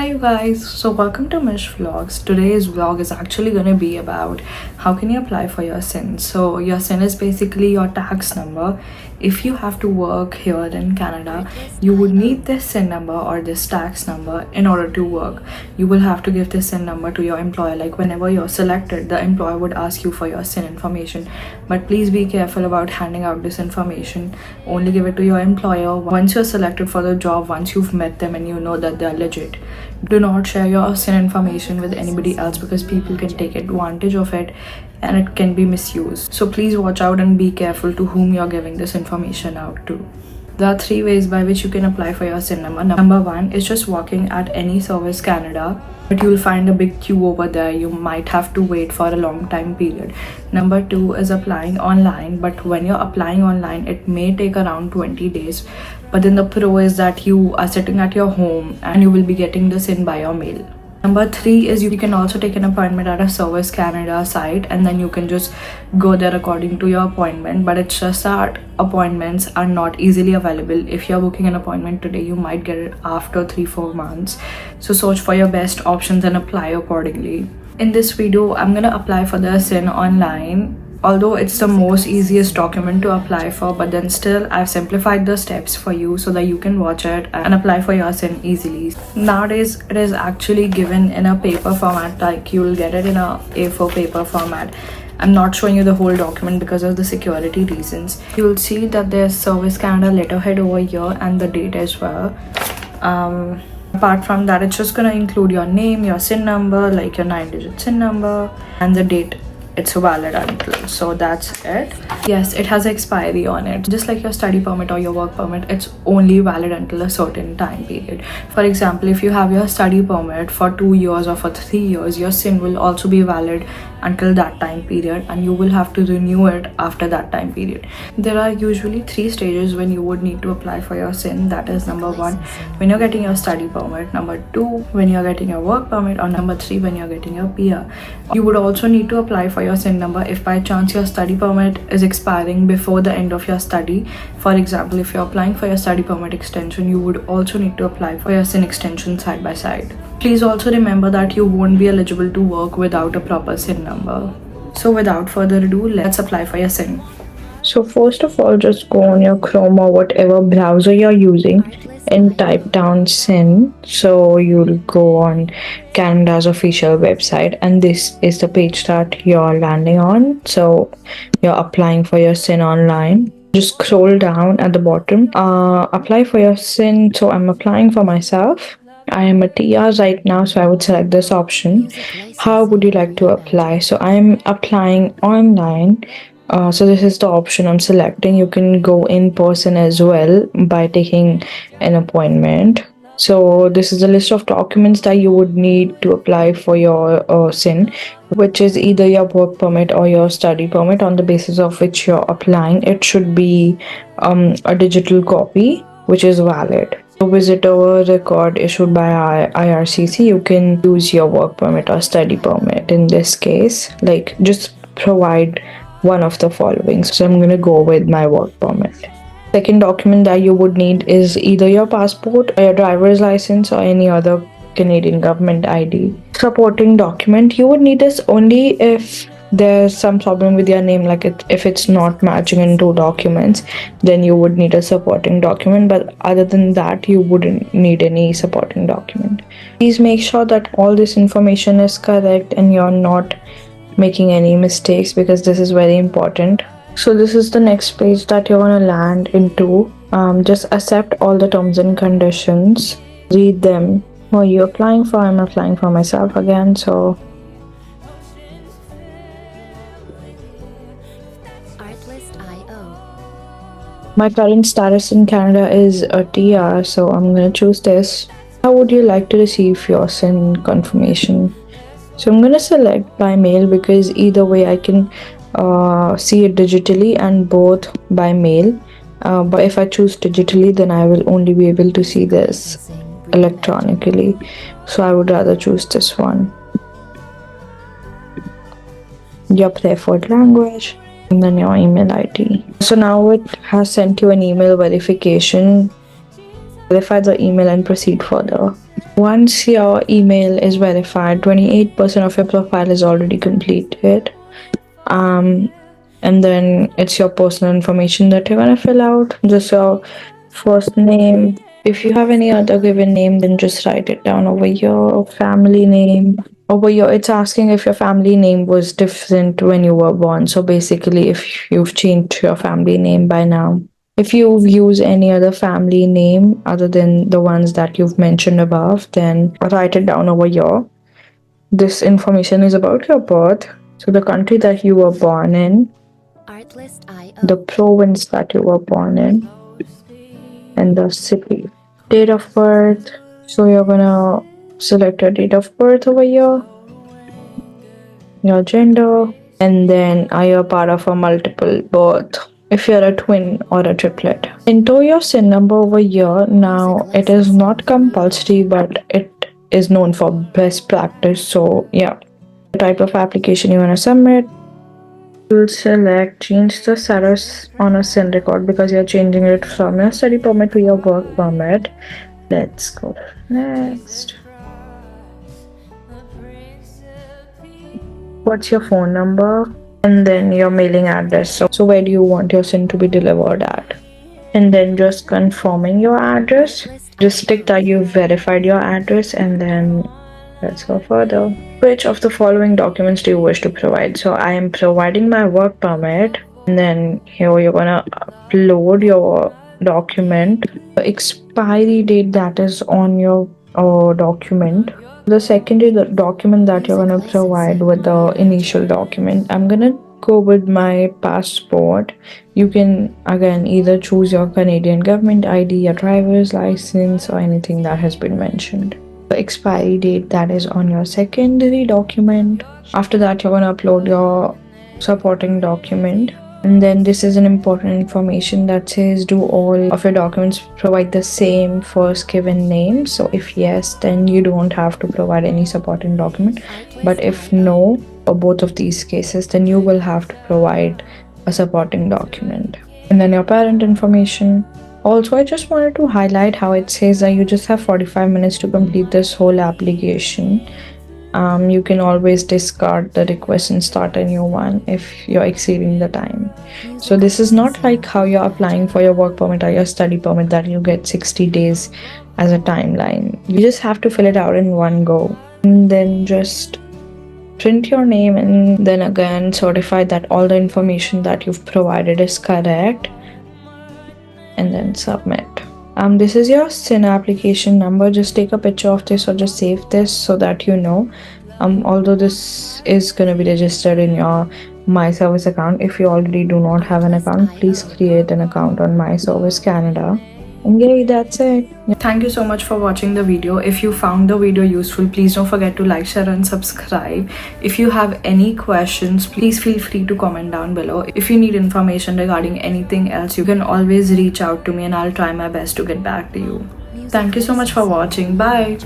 Hi you guys, so welcome to Mish Vlogs. Today's vlog is actually going to be about how can you apply for your SIN. So your SIN is basically your tax number. If you have to work here in Canada, you would need this SIN number or this tax number in order to work. You will have to give this SIN number to your employer. Like whenever you're selected, the employer would ask you for your SIN information. But please be careful about handing out this information. Only give it to your employer once you're selected for the job, once you've met them and you know that they're legit. Do not share your SIN information with anybody else because people can take advantage of it and it can be misused. So please watch out and be careful to whom you're giving this information out to. There are 3 ways by which you can apply for your SIN number. Number 1 is just walking at any Service Canada, but you'll find a big queue over there. You might have to wait for a long time period. Number 2 is applying online, but when you're applying online, it may take around 20 days. But then the pro is that you are sitting at your home and you will be getting the SIN by your mail. Number 3 is you can also take an appointment at a Service Canada site and then you can just go there according to your appointment. But it's just that appointments are not easily available. If you're booking an appointment today, you might get it after 3-4 months. So search for your best options and apply accordingly. In this video, I'm gonna apply for the SIN online. Although it's the most easiest document to apply for, but then still I've simplified the steps for you so that you can watch it and apply for your SIN easily. Nowadays it is actually given in a paper format, like you will get it in a A4 paper format. I'm not showing you the whole document because of the security reasons. You'll see that there's Service Canada letterhead over here and the date as well. Apart from that, it's just gonna include your name, your SIN number, like your 9-digit SIN number, and the date it's valid until. So that's it. Yes, it has expiry on it. Just like your study permit or your work permit, it's only valid until a certain time period. For example, if you have your study permit for 2 years or for 3 years, your SIN will also be valid until that time period and you will have to renew it after that time period. There are usually 3 stages when you would need to apply for your SIN. That is number 1, when you're getting your study permit, number 2, when you're getting your work permit, or number 3, when you're getting your PR. You would also need to apply for your SIN number if by chance your study permit is expiring before the end of your study. For example, if you're applying for your study permit extension, you would also need to apply for your SIN extension side by side. Please also remember that you won't be eligible to work without a proper SIN number. So without further ado, let's apply for your SIN. So first of all, just go on your Chrome or whatever browser you're using and type down SIN. So you'll go on Canada's official website and this is the page that you're landing on. So you're applying for your SIN online. Just scroll down at the bottom, apply for your SIN. So I'm applying for myself. I am a TR right now, so I would select this option. How would you like to apply? So I'm applying online. So this is the option I'm selecting. You can go in person as well by taking an appointment. So this is a list of documents that you would need to apply for your SIN, which is either your work permit or your study permit on the basis of which you're applying. It should be a digital copy which is valid. So visitor record issued by IRCC, you can use your work permit or study permit in this case. Like just provide one of the following. So I'm going to go with my work permit. Second document that you would need is either your passport or your driver's license or any other Canadian government ID. Supporting document, you would need this only if there's some problem with your name, like if it's not matching in 2 documents, then you would need a supporting document. But other than that, you wouldn't need any supporting document. Please make sure that all this information is correct and you're not making any mistakes because this is very important. So this is the next page that you're going to land into. Just accept all the terms and conditions, read them. Who are you applying for? I'm applying for myself again. So my current status in Canada is a TR, so I'm going to choose this. How would you like to receive your SIN confirmation? So I'm going to select by mail because either way I can see it digitally and both by mail. But if I choose digitally, then I will only be able to see this electronically. So I would rather choose this one. Your preferred language and then your email ID. So now it has sent you an email verification. Verify the email and proceed further. Once your email is verified, 28% of your profile is already completed. And then it's your personal information that you're gonna fill out. Just your first name. If you have any other given name, then just write it down over your family name. Over your, it's asking if your family name was different when you were born. So basically, if you've changed your family name by now. If you've used any other family name other than the ones that you've mentioned above, then write it down over here. This information is about your birth. So the country that you were born in, the province that you were born in, and the city. Date of birth. So you're gonna select your date of birth over here, your gender, and then are you a part of a multiple birth? If you're a twin or a triplet. Enter your SIN number over here. Now it is not compulsory, but it is known for best practice. So yeah, the type of application you want to submit. You'll select change the status on a SIN record because you're changing it from your study permit to your work permit. Let's go next. What's your phone number? And then your mailing address. So where do you want your SIN to be delivered at? And then just confirming your address. Just tick that you've verified your address, and then let's go further. Which of the following documents do you wish to provide? So I am providing my work permit, and then here you're gonna upload your document. The expiry date that is on your document. The secondary document that you're gonna provide with the initial document. I'm gonna go with my passport. You can again either choose your Canadian government ID, your driver's license, or anything that has been mentioned. The expiry date that is on your secondary document. After that, you're gonna upload your supporting document. And then this is an important information that says, do all of your documents provide the same first given name? So if yes, then you don't have to provide any supporting document. But if no, for both of these cases, then you will have to provide a supporting document. And then your parent information. Also, I just wanted to highlight how it says that you just have 45 minutes to complete this whole application. You can always discard the request and start a new one if you're exceeding the time. So this is not like how you're applying for your work permit or your study permit that you get 60 days as a timeline. You just have to fill it out in one go, and then just print your name, and then again certify that all the information that you've provided is correct, and then submit. This is your SIN application number. Just take a picture of this or just save this so that you know. Although this is going to be registered in your My Service account. If you already do not have an account, please create an account on My Service Canada. And yeah, that's it. Thank you so much for watching the video. If you found the video useful, please don't forget to like, share and subscribe. If you have any questions, please feel free to comment down below. If you need information regarding anything else, you can always reach out to me and I'll try my best to get back to you. Thank you so much for watching. Bye.